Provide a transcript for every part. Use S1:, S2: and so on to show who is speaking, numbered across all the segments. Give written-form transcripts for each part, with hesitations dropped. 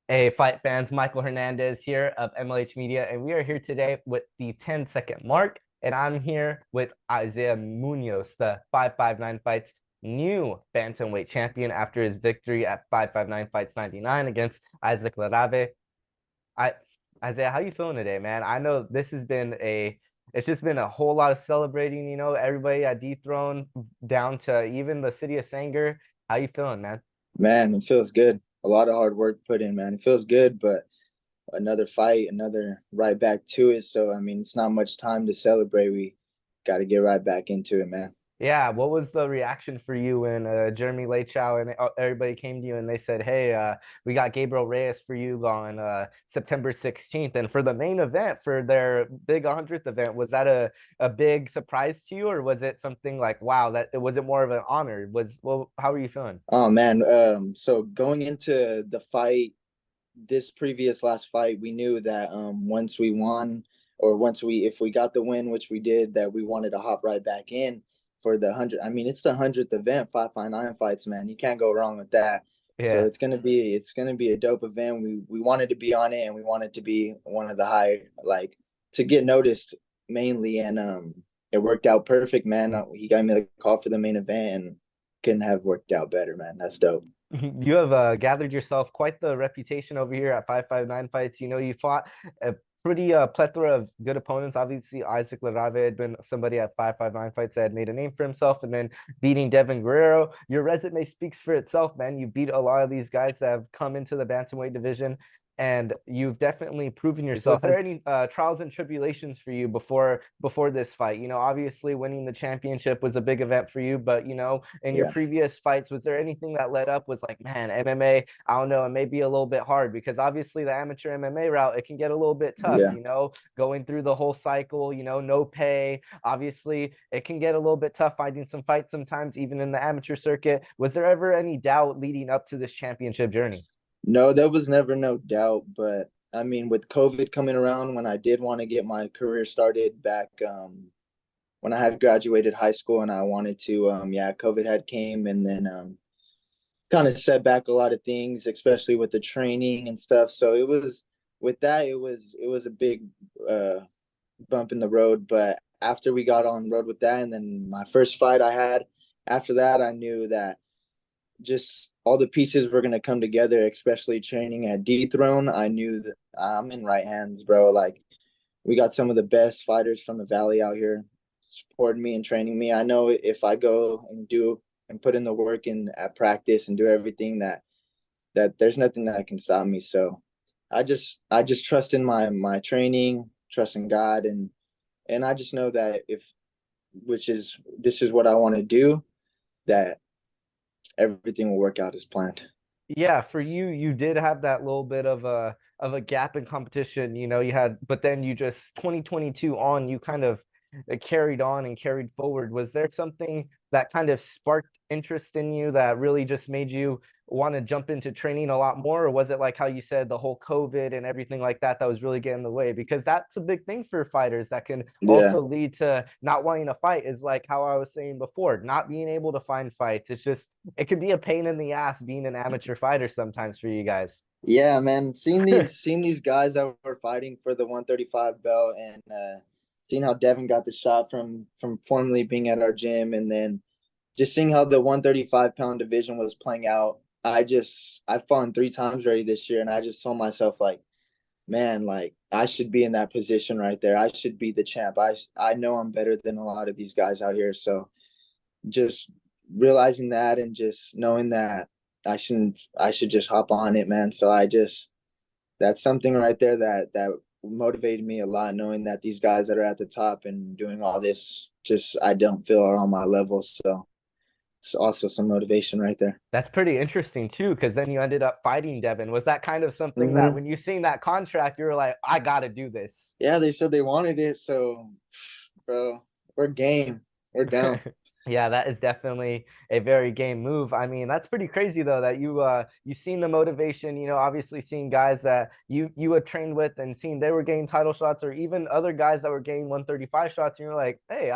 S1: Hey, fight fans, Michael Hernandez here of MLH Media, and we are here today with the 10-second mark. And I'm here with Isaiah Munoz, the 559 Fights new Bantamweight champion after his victory at 559 Fights 99 against Isaac Larrave. I Isaiah, how you feeling today, man? I know this has been it's just been a whole lot of celebrating, everybody at dethroned down to even the city of Sanger. How you feeling, man?
S2: Man, it feels good. A lot of hard work put in, man. It feels good, but another fight, another right back to it. So, I mean, it's not much time to celebrate. We got to get right back into it, man.
S1: Yeah, what was the reaction for you when Jeremy Lechow and everybody came to you and they said, "Hey, we got Gabriel Reyes for you on September 16th." And for the main event, for their big 100th event, was that a big surprise to you, or was it something like, "Wow, that was it more of an honor?" Well, how were you feeling?
S2: Oh man, so going into the fight, this previous last fight, we knew that once we won, or once we if we got the win, which we did, that we wanted to hop right back in for the 100. I mean, it's the 100th event, 559 fights, man. You can't go wrong with that. So
S1: Yeah.
S2: it's gonna be a dope event. We wanted to be on it, and we wanted to be one of the high, like, to get noticed mainly, and it worked out perfect, man. He got me the call for the main event, and couldn't have worked out better, man. That's dope.
S1: You have gathered yourself quite the reputation over here at 559 Fights. You fought a pretty plethora of good opponents. Obviously, Isaac Larrave had been somebody at 559 Fights that had made a name for himself, and then beating Devin Guerrero. Your resume speaks for itself, man. You beat a lot of these guys that have come into the bantamweight division, and you've definitely proven yourself. Was there any trials and tribulations for you before this fight? Obviously winning the championship was a big event for you, but in your
S2: Yeah.
S1: previous fights, was there anything that led up was like, man, MMA, I don't know, it may be a little bit hard because obviously the amateur MMA route, it can get a little bit tough,
S2: Yeah.
S1: going through the whole cycle, no pay. Obviously, it can get a little bit tough finding some fights sometimes, even in the amateur circuit. Was there ever any doubt leading up to this championship journey?
S2: No, there was never no doubt. But I mean, with COVID coming around, when I did want to get my career started back, when I had graduated high school and I wanted to, yeah, COVID had came, and then kind of set back a lot of things, especially with the training and stuff. So it was with that, it was a big uh, bump in the road. But after we got on the road with that, and then my first fight I had after that, I knew that just all the pieces were gonna come together, especially training at Dethrone. I knew that I'm in right hands, bro. Like, we got some of the best fighters from the valley out here supporting me and training me. I know if I go and do and put in the work in at practice and do everything, that there's nothing that can stop me. So I just trust in my training, trust in God, and I just know that if which is this is what I want to do, that everything will work out as planned.
S1: Yeah, for you, you did have that little bit of a gap in competition. You had, but then you just 2022 on, you kind of carried on and carried forward. Was there something that kind of sparked interest in you that really just made you want to jump into training a lot more? Or was it like how you said, the whole COVID and everything like that, that was really getting in the way? Because that's a big thing for fighters that can
S2: Yeah.
S1: also lead to not wanting to fight, is like how I was saying before, not being able to find fights. It could be a pain in the ass being an amateur fighter sometimes for you guys.
S2: Yeah, man. Seeing these guys that were fighting for the 135 belt, and seeing how Devin got the shot from formerly being at our gym, and then just seeing how the 135-pound division was playing out. I've fought 3 times already this year, and I just told myself, like, man, like, I should be in that position right there. I should be the champ. I know I'm better than a lot of these guys out here. So just realizing that, and just knowing that I should just hop on it, man. So that's something right there that motivated me a lot, knowing that these guys that are at the top and doing all this, just, I don't feel are on my level. So it's also some motivation right there.
S1: That's pretty interesting too, because then you ended up fighting Devin. Was that kind of something that
S2: Mm-hmm.
S1: when you seen that contract, you were like, I gotta do this?
S2: Yeah, they said they wanted it, so, bro, we're game. We're down.
S1: Yeah, that is definitely a very game move. I mean, that's pretty crazy though that you seen the motivation, obviously seeing guys that you had trained with and seen they were getting title shots, or even other guys that were getting 135 shots, and you're like, hey,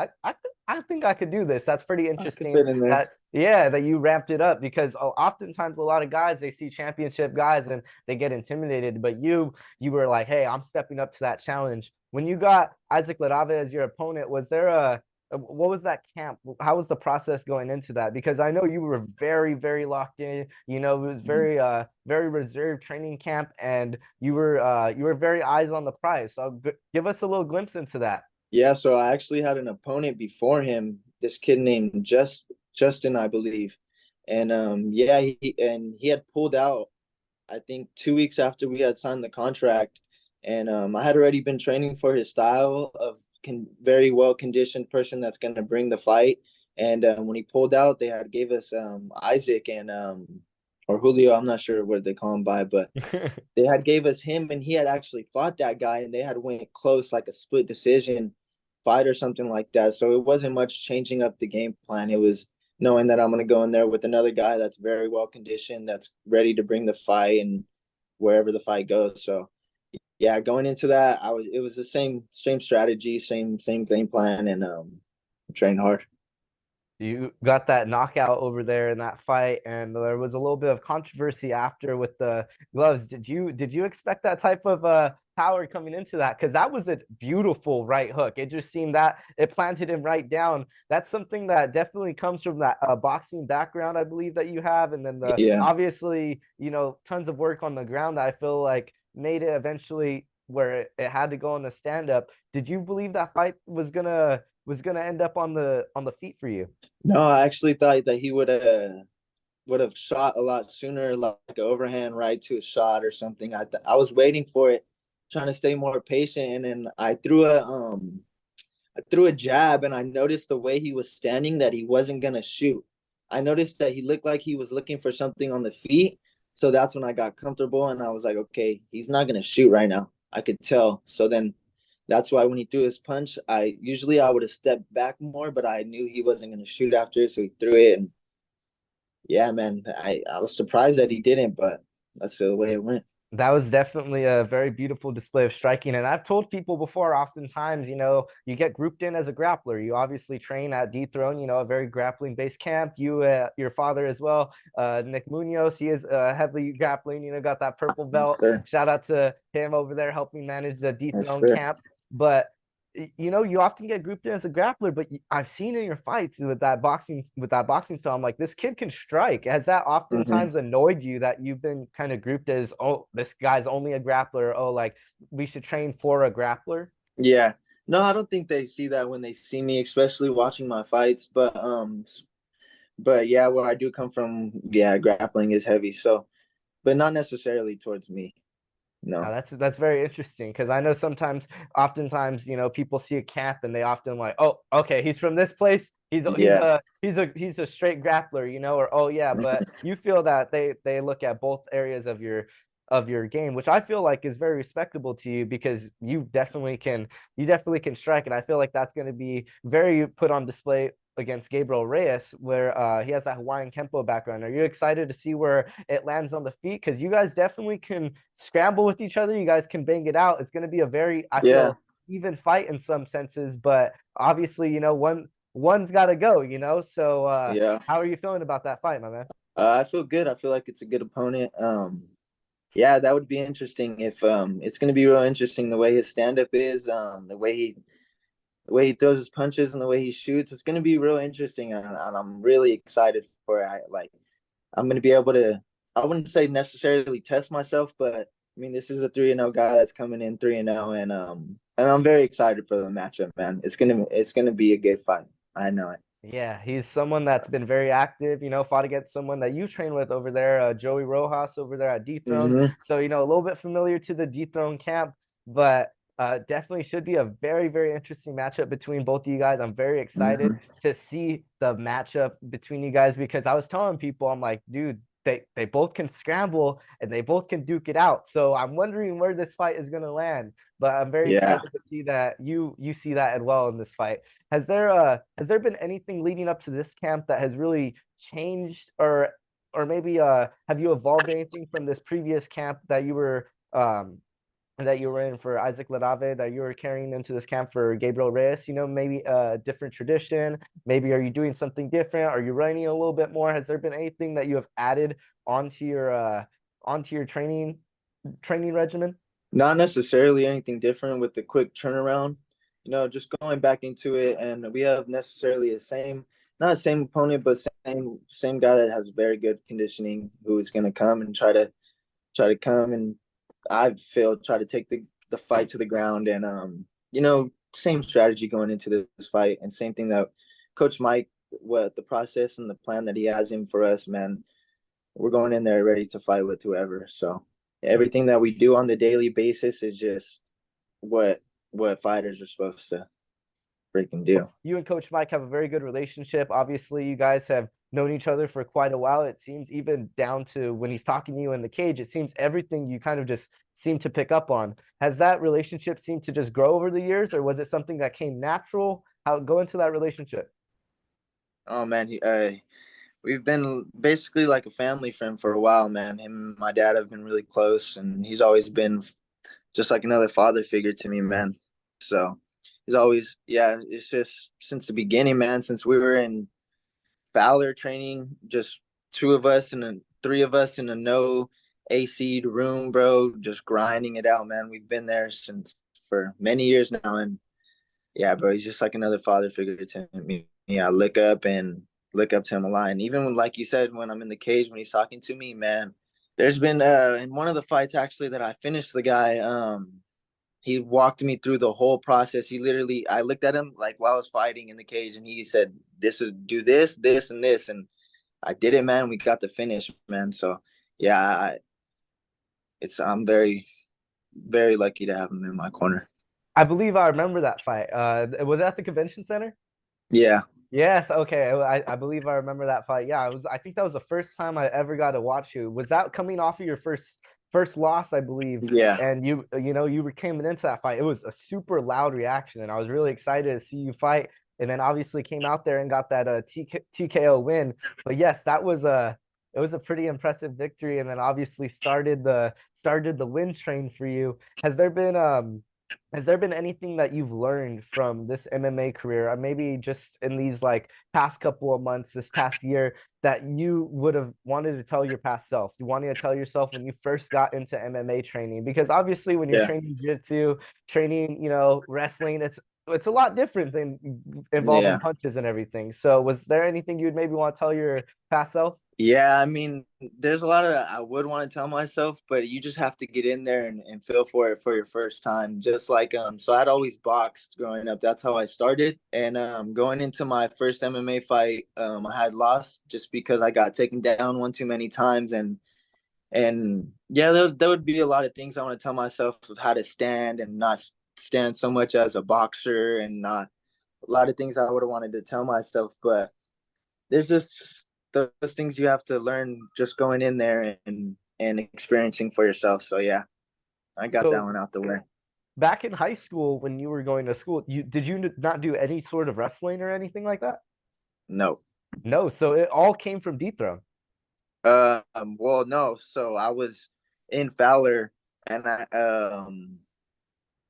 S1: I think I could do this. That's pretty
S2: I could
S1: interesting
S2: fit in there.
S1: that, yeah, that you ramped it up because oftentimes a lot of guys, they see championship guys and they get intimidated. But you were like, hey, I'm stepping up to that challenge. When you got Isaac Larrave as your opponent, was there what was that camp? How was the process going into that? Because I know you were very, very locked in. You know, it was very reserved training camp, and you were very eyes on the prize. So give us a little glimpse into that.
S2: Yeah, so I actually had an opponent before him, this kid named Justin, I believe. And yeah, he had pulled out, I think 2 weeks after we had signed the contract. And I had already been training for his style of very well conditioned person that's going to bring the fight. And when he pulled out, they had gave us Isaac and or Julio, I'm not sure what they call him by, but they had gave us him, and he had actually fought that guy, and they had went close, like a split decision fight or something like that. So it wasn't much changing up the game plan. It was knowing that I'm going to go in there with another guy that's very well conditioned, that's ready to bring the fight and wherever the fight goes. So yeah, going into that, it was the same strategy, same game plan, and trained hard.
S1: You got that knockout over there in that fight, and there was a little bit of controversy after with the gloves. Did you expect that type of power coming into that? Because that was a beautiful right hook. It just seemed that it planted him right down. That's something that definitely comes from that boxing background, I believe that you have, and then the
S2: Yeah.
S1: obviously tons of work on the ground that I feel like made it eventually where it had to go on the stand up. Did you believe that fight was gonna end up on the feet for you?
S2: No, I actually thought that he would have shot a lot sooner, like an overhand right to a shot or something. I was waiting for it, trying to stay more patient, and then I threw a jab, and I noticed the way he was standing that he wasn't gonna shoot. I noticed that he looked like he was looking for something on the feet, so that's when I got comfortable, and I was like, okay, he's not gonna shoot right now. I could tell. So then that's why when he threw his punch, I would have stepped back more, but I knew he wasn't gonna shoot after, so he threw it, and yeah, man, I was surprised that he didn't, but that's the way it went.
S1: That was definitely a very beautiful display of striking. And I've told people before, oftentimes, you get grouped in as a grappler. You obviously train at Dethrone, a very grappling based camp. Your father as well, Nick Munoz, he is heavily grappling, got that purple
S2: Yes,
S1: belt.
S2: sir.
S1: Shout out to him over there helping manage the
S2: Yes,
S1: Dethrone
S2: sir.
S1: camp. But you often get grouped in as a grappler, but I've seen in your fights with that boxing style, I'm like, this kid can strike. Has that
S2: Hmm.
S1: oftentimes annoyed you that you've been kind of grouped as, oh, this guy's only a grappler? Oh, like we should train for a grappler.
S2: Yeah. No, I don't think they see that when they see me, especially watching my fights. But yeah, where I do come from, yeah, grappling is heavy. So, but not necessarily towards me. No.
S1: That's very interesting because I know oftentimes, people see a camp and they often like, oh, okay, he's from this place.
S2: Yeah.
S1: He's a straight grappler, or oh yeah, but you feel that they look at both areas of your game, which I feel like is very respectable to you because you definitely can strike, and I feel like that's going to be very put on display against Gabriel Reyes, where he has that Hawaiian Kempo background. Are you excited to see where it lands on the feet? Because you guys definitely can scramble with each other. You guys can bang it out. It's going to be a very, I
S2: Yeah.
S1: feel, even fight in some senses. But obviously, one's got to go. So
S2: Yeah.
S1: how are you feeling about that fight, my man?
S2: I feel good. I feel like it's a good opponent. Yeah, that would be interesting if it's going to be real interesting the way his stand up is, the way he throws his punches and the way he shoots. It's going to be real interesting, and I'm really excited for it. I'm going to be able to. I wouldn't say necessarily test myself, but I mean this is a 3-0 guy that's coming in 3-0, and I'm very excited for the matchup, man. It's gonna be a good fight. I know it.
S1: Yeah, he's someone that's been very active, fought against someone that you train with over there, Joey Rojas over there at Dethrone.
S2: Hmm.
S1: So, a little bit familiar to the Dethrone camp, but definitely should be a very, very interesting matchup between both of you guys. I'm very excited
S2: Hmm.
S1: to see the matchup between you guys because I was telling people, I'm like, dude, they both can scramble and they both can duke it out. So I'm wondering where this fight is going to land, but I'm very
S2: Yeah.
S1: excited to see that you see that as well in this fight. Has there been anything leading up to this camp that has really changed or maybe have you evolved anything from this previous camp that you were that you were in for Isaac Larrave that you were carrying into this camp for Gabriel Reyes? Maybe a different tradition. Maybe are you doing something different? Are you running a little bit more? Has there been anything that you have added onto your training regimen?
S2: Not necessarily anything different with the quick turnaround. Just going back into it, and we have necessarily the same, not the same opponent, but same guy that has very good conditioning who is going to come and try to come and I feel try to take the fight to the ground and same strategy going into this fight and same thing that Coach Mike, what the process and the plan that he has in for us, man. We're going in there ready to fight with whoever. So everything that we do on the daily basis is just what fighters are supposed to freaking do.
S1: You and Coach Mike have a very good relationship. Obviously, you guys have known each other for quite a while. It seems even down to when he's talking to you in the cage, it seems everything you kind of just seem to pick up on. Has that relationship seemed to just grow over the years, or was it something that came natural? How go into that relationship?
S2: Oh man, we've been basically like a family friend for a while, man. Him and my dad have been really close, and he's always been just like another father figure to me, man. So he's always, yeah, it's just since the beginning, man, since we were in Fowler training, just two of us and then three of us in a no AC room, bro, just grinding it out, man. We've been there since for many years now. And yeah, bro, he's just like another father figure to me. Yeah, I look up to him a lot. And even when, like you said, when I'm in the cage, when he's talking to me, man, there's been in one of the fights actually that I finished the guy, he walked me through the whole process. He literally, I looked at him like while I was fighting in the cage, and he said, "This is do this, this, and this," and I did it, man. We got the finish, man. So yeah, I'm very, very lucky to have him in my corner.
S1: I believe I remember that fight. Was that the convention center?
S2: Yeah,
S1: Yes, okay. I believe I remember that fight. Yeah, it was I think that was the first time I ever got to watch you. Was that coming off of your first loss, I believe?
S2: yeah,
S1: And you were coming into that fight. It was a super loud reaction, and I was really excited to see you fight. And then obviously came out there and got that TKO win. But yes, it was a pretty impressive victory, and then obviously started the win train for you. Has there been anything that you've learned from this MMA career, maybe just in these like past couple of months, this past year, that you would have wanted to tell your past self? You wanted to tell yourself when you first got into MMA training, because obviously when you're
S2: yeah,
S1: training jiu-jitsu, training, wrestling, it's a lot different than involving
S2: yeah.
S1: punches and everything. So was there anything you'd maybe want to tell your past self?
S2: Yeah, I mean, there's a lot of I would want to tell myself, but you just have to get in there and feel for it for your first time. Just like so I'd always boxed growing up. That's how I started. And going into my first MMA fight, I had lost just because I got taken down one too many times and yeah, there would be a lot of things I want to tell myself of how to stand and not stand so much as a boxer and not a lot of things I would have wanted to tell myself, but there's just those things you have to learn just going in there and experiencing for yourself. So yeah, I got that
S1: So
S2: one out the way.
S1: back in high school when you were going to school, you not do any sort of wrestling or anything like that?
S2: No.
S1: No, so it all came from Deep Throw.
S2: Well, no. So I was in Fowler and I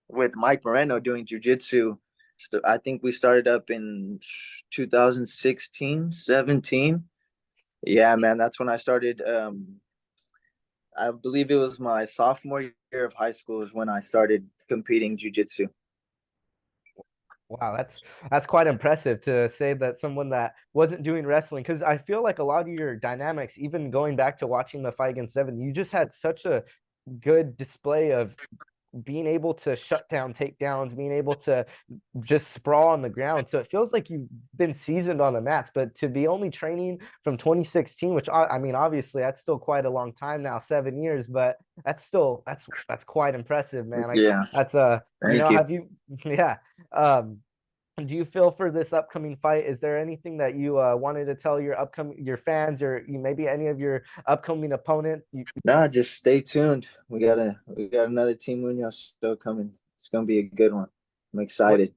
S2: with Mike Moreno doing jujitsu. I think we started up in 2016, 17. Yeah, man, that's when I started. I believe it was my sophomore year of high school is when I started competing jujitsu.
S1: Wow, that's quite impressive to say that someone that wasn't doing wrestling, because I feel like a lot of your dynamics, even going back to watching the fight against Seven, you just had such a good display of being able to shut down takedowns, being able to just sprawl on the ground. So it feels like you've been seasoned on the mats, but to be only training from 2016, which I mean, obviously that's still quite a long time now, 7 years, but that's quite impressive, man. Like
S2: Yeah,
S1: that's
S2: thank you.
S1: have you, yeah. Um, do you feel for this upcoming fight? Is there anything that you wanted to tell your fans or maybe any of your upcoming opponent?
S2: Nah, just stay tuned. We got another Team Munoz show coming. It's gonna be a good one. I'm
S1: What
S2: excited.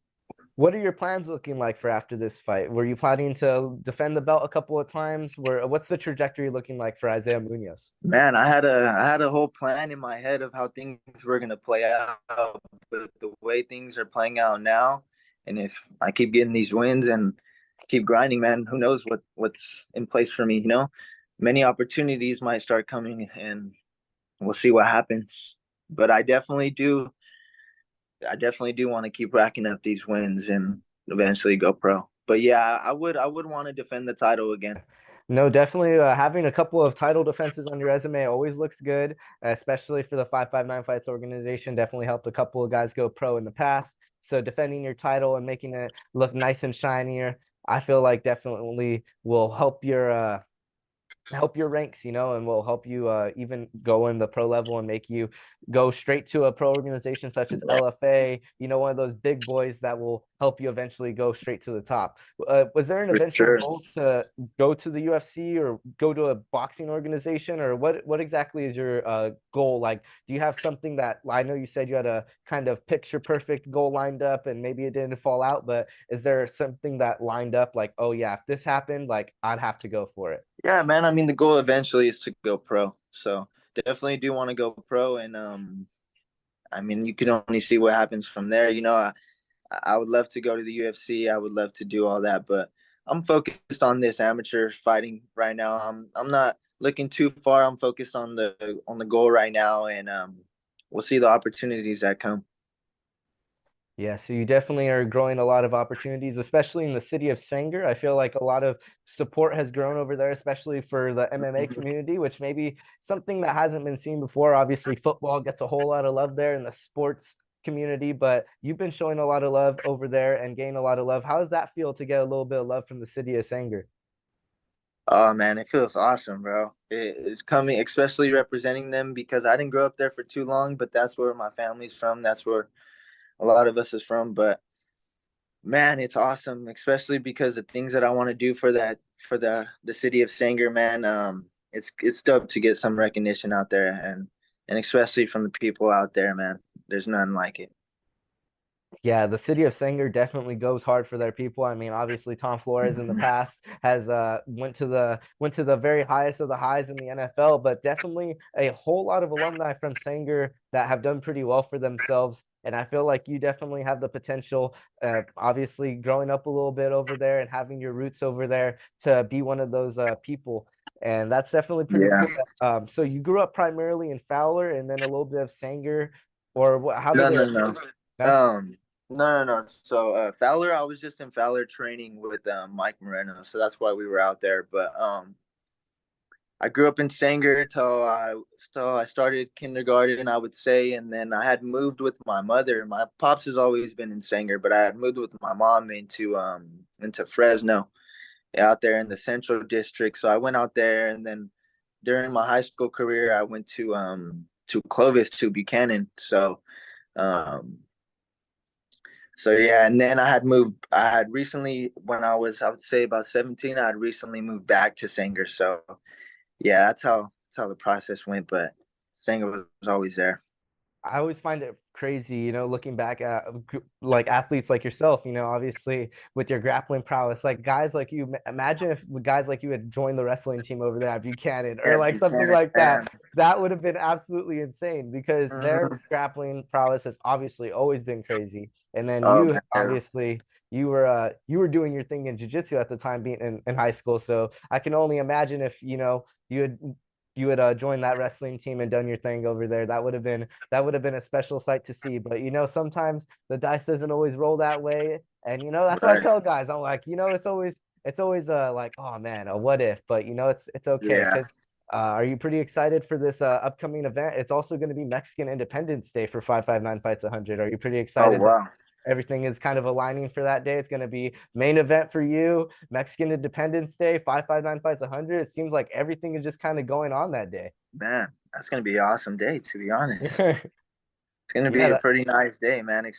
S1: What are your plans looking like for after this fight? Were you planning to defend the belt a couple of times? What's the trajectory looking like for Isaiah Munoz?
S2: Man, I had a whole plan in my head of how things were gonna play out, but the way things are playing out now, and if I keep getting these wins and keep grinding, man, who knows what's in place for me, you know? Many opportunities might start coming and we'll see what happens. But I definitely do want to keep racking up these wins and eventually go pro. But yeah, I would want to defend the title again.
S1: No, definitely having a couple of title defenses on your resume always looks good, especially for the 559 Fights organization. Definitely helped a couple of guys go pro in the past. So defending your title and making it look nice and shinier, I feel like definitely will help your ranks, and will help you even go in the pro level and make you go straight to a pro organization such as LFA, one of those big boys that will help you eventually go straight to the top. Was there an
S2: For
S1: eventual
S2: sure.
S1: goal to go to the UFC or go to a boxing organization, or what exactly is your goal? Like, do you have something that I know you said you had a kind of picture perfect goal lined up and maybe it didn't fall out, but is there something that lined up like, oh yeah, if this happened, like I'd have to go for it?
S2: Yeah, man. I mean, the goal eventually is to go pro. So definitely do want to go pro, and I mean, you can only see what happens from there. I would love to go to the UFC. I would love to do all that, but I'm focused on this amateur fighting right now. I'm not looking too far. I'm focused on the goal right now, and we'll see the opportunities that come.
S1: Yeah, so you definitely are growing a lot of opportunities, especially in the city of Sanger. I feel like a lot of support has grown over there, especially for the MMA community, which may be something that hasn't been seen before. Obviously, football gets a whole lot of love there in the sports community, but you've been showing a lot of love over there and gaining a lot of love. How does that feel to get a little bit of love from the city of Sanger?
S2: Oh man, it feels awesome, bro. It's coming, especially representing them because I didn't grow up there for too long, but that's where my family's from. That's where a lot of us is from. But man, it's awesome, especially because the things that I want to do for the city of Sanger, man. It's dope to get some recognition out there, and especially from the people out there, man. There's nothing like it.
S1: Yeah, the city of Sanger definitely goes hard for their people. I mean, obviously Tom Flores in the past has went to the very highest of the highs in the NFL, but definitely a whole lot of alumni from Sanger that have done pretty well for themselves. And I feel like you definitely have the potential, obviously growing up a little bit over there and having your roots over there to be one of those people. And that's definitely pretty
S2: Yeah.
S1: cool. So you grew up primarily in Fowler and then a little bit of Sanger, or how
S2: No,
S1: did it?
S2: no, no.
S1: No?
S2: No, no, no. So Fowler, I was just in Fowler training with Mike Moreno, so that's why we were out there. But I grew up in Sanger till I started kindergarten, I would say, and then I had moved with my mother. My pops has always been in Sanger, but I had moved with my mom into Fresno, out there in the Central District. So I went out there, and then during my high school career, I went to Clovis to Buchanan. So yeah, and then I had recently, when I would say about 17, I had recently moved back to Sanger. So yeah, that's how the process went, but Sanger was always there.
S1: I always find it crazy, looking back at like athletes like yourself, obviously with your grappling prowess, like guys like you. Imagine if guys like you had joined the wrestling team over there at Buchanan or
S2: Yeah,
S1: like something
S2: Buchanan,
S1: like that.
S2: man.
S1: That would have been absolutely insane because their
S2: Mhm.
S1: grappling prowess has obviously always been crazy. And then
S2: Oh
S1: you
S2: man,
S1: obviously you were doing your thing in jiu-jitsu at the time being in high school. So I can only imagine if you had joined that wrestling team and done your thing over there. That would have been a special sight to see. But sometimes the dice doesn't always roll that way. And that's what I
S2: right?
S1: tell guys. I'm like, it's always like, oh man, a what if, but it's okay.
S2: Yeah.
S1: Because are you pretty excited for this upcoming event? It's also going to be Mexican Independence Day for 559 Fights 100. Are you pretty
S2: Oh
S1: excited that
S2: wow.
S1: everything is kind of aligning for that day? It's going to be main event for you, Mexican Independence Day, 559 Fights 100. It seems like everything is just kind of going on that day.
S2: Man, that's gonna be an awesome day, to be honest. It's gonna
S1: Yeah,
S2: be a pretty nice day, man.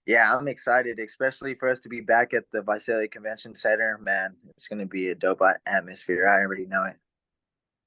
S2: Yeah, I'm excited, especially for us to be back at the Visalia Convention Center. Man, it's gonna be a dope atmosphere. I already know it.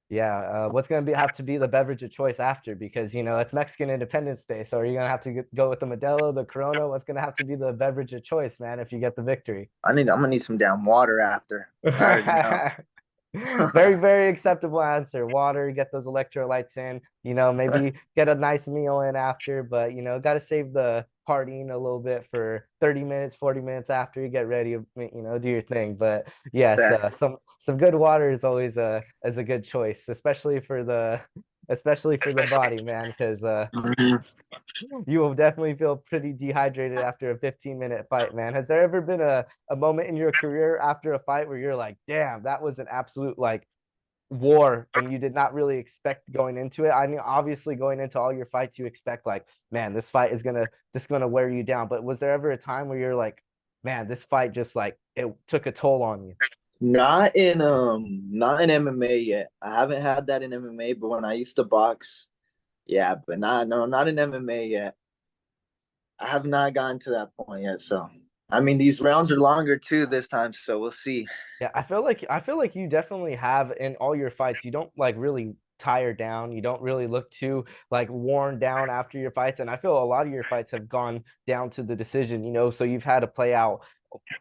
S1: Yeah, what's gonna have to be the beverage of choice after? Because it's Mexican Independence Day, so are you gonna have to go with the Modelo, the Corona? What's gonna have to be the beverage of choice, man, if you get the victory?
S2: I'm gonna need some damn water after. I already know.
S1: Very, very acceptable answer. Water, get those electrolytes in, maybe get a nice meal in after, but gotta save the partying a little bit for 30 minutes, 40 minutes after you get ready, do your thing. But yes, some good water is always a good choice, especially for the body, man, because
S2: Mhm.
S1: you will definitely feel pretty dehydrated after a 15-minute fight, man. Has there ever been a moment in your career after a fight where you're like, damn, that was an absolute like war and you did not really expect going into it? I mean, obviously going into all your fights, you expect like, man, this fight is gonna wear you down. But was there ever a time where you're like, man, this fight just like it took a toll on you?
S2: Not in MMA yet. I haven't had that in MMA, but when I used to box, yeah, but not in MMA yet. I have not gotten to that point yet. So I mean these rounds are longer too this time, so we'll see.
S1: Yeah, I feel like you definitely have in all your fights, you don't like really tire down. You don't really look too like worn down after your fights. And I feel a lot of your fights have gone down to the decision, so you've had to play out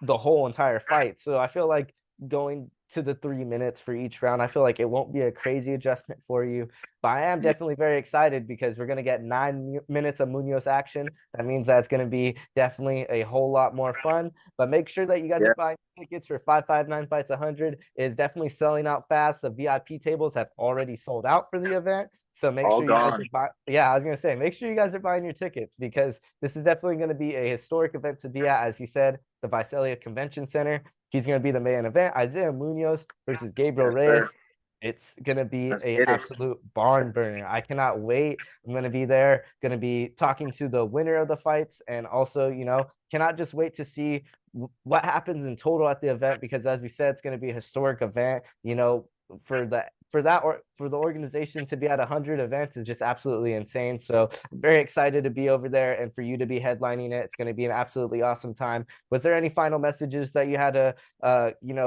S1: the whole entire fight. So I feel like going to the 3 minutes for each round, I feel like it won't be a crazy adjustment for you. But I am
S2: Yeah,
S1: definitely very excited because we're going to get 9 minutes of Munoz action. That means that's going to be definitely a whole lot more fun. But make sure that you guys are
S2: yeah,
S1: buying tickets for 559 Fights 100. Is definitely selling out fast. The VIP tables have already sold out for the event. So make
S2: all
S1: sure you guys are
S2: gone.
S1: buying. Yeah, I was gonna say, make sure you guys are buying your tickets because this is definitely going to be a historic event to be at. As you said, the Visalia Convention Center. He's going to be the main event. Isaiah Munoz versus Gabriel
S2: Yes, sir.
S1: Reyes. It's going to be
S2: Let's
S1: a
S2: get it.
S1: absolute barn burner. I cannot wait. I'm going to be there, going to be talking to the winner of the fights, and also, cannot just wait to see what happens in total at the event because, as we said, it's going to be a historic event. For the for the organization to be at 100 events is just absolutely insane. So I'm very excited to be over there and for you to be headlining it. It's going to be an absolutely awesome time. Was there any final messages that you had to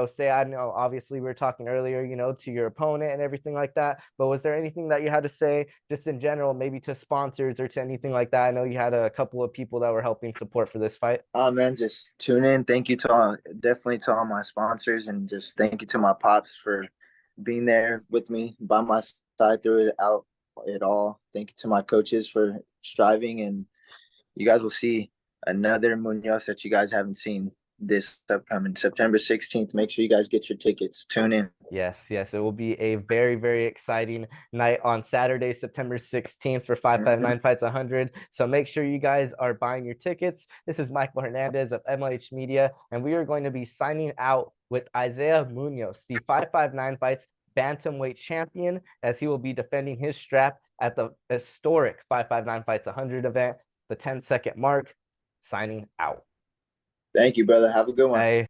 S1: say? I know obviously we were talking earlier, to your opponent and everything like that, but was there anything that you had to say just in general, maybe to sponsors or to anything like that? I know you had a couple of people that were helping support for this fight.
S2: Oh man, just tune in. Thank you to definitely to all my sponsors, and just thank you to my pops for being there with me by my side through it all. Thank you to my coaches for striving, and you guys will see another Munoz that you guys haven't seen this upcoming September 16th. Make sure you guys get your tickets. Tune in.
S1: Yes, yes, it will be a very, very exciting night on Saturday, September 16th for 559 Fights 100. So make sure you guys are buying your tickets. This is Michael Hernandez of MLH Media, and we are going to be signing out with Isaiah Munoz, the 559 Fights Bantamweight champion, as he will be defending his strap at the historic 559 Fights 100 event, the 10-second mark. Signing out.
S2: Thank you, brother. Have a good one.
S1: Bye.